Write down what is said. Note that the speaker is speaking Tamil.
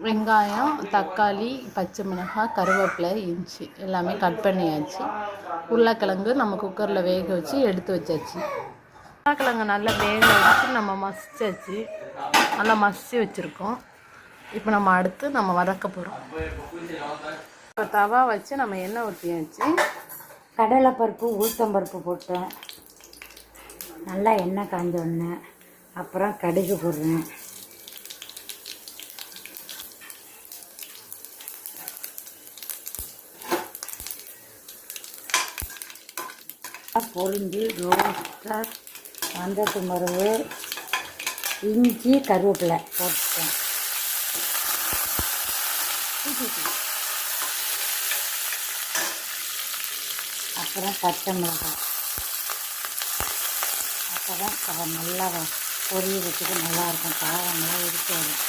வெங்காயம், தக்காளி, பச்சை மிளகாய், கருவேப்பிலை, இஞ்சி எல்லாமே கட் பண்ணியாச்சு. உருளைக்கிழங்கு நம்ம குக்கரில் வேக வச்சு எடுத்து வச்சாச்சு. உருளைக்கிழங்கு நல்லா வேக வச்சு நம்ம மசிச்சாச்சு. நல்லா மசிச்சு வச்சுருக்கோம். இப்போ நம்ம அடுத்து நம்ம வதக்க போகிறோம். இப்போ தவா வச்சு நம்ம எண்ணெய் ஊற்றியாச்சு. கடலைப்பருப்பு, உளுத்தம்பருப்பு போட்டேன். நல்லா எண்ணெய் காஞ்சோடனே அப்புறம் கடுகு போடுறேன். பொரிஞ்சு ரோஸ்டாக வந்தது மரவு இஞ்சி கருவேப்பிலை போட்டேன். அப்புறம் பச்சை மிளகாய். அப்போ தான் நல்லா பொரியறதுக்கு நல்லாயிருக்கும். காரமெல்லாம் இருக்கு வரும்.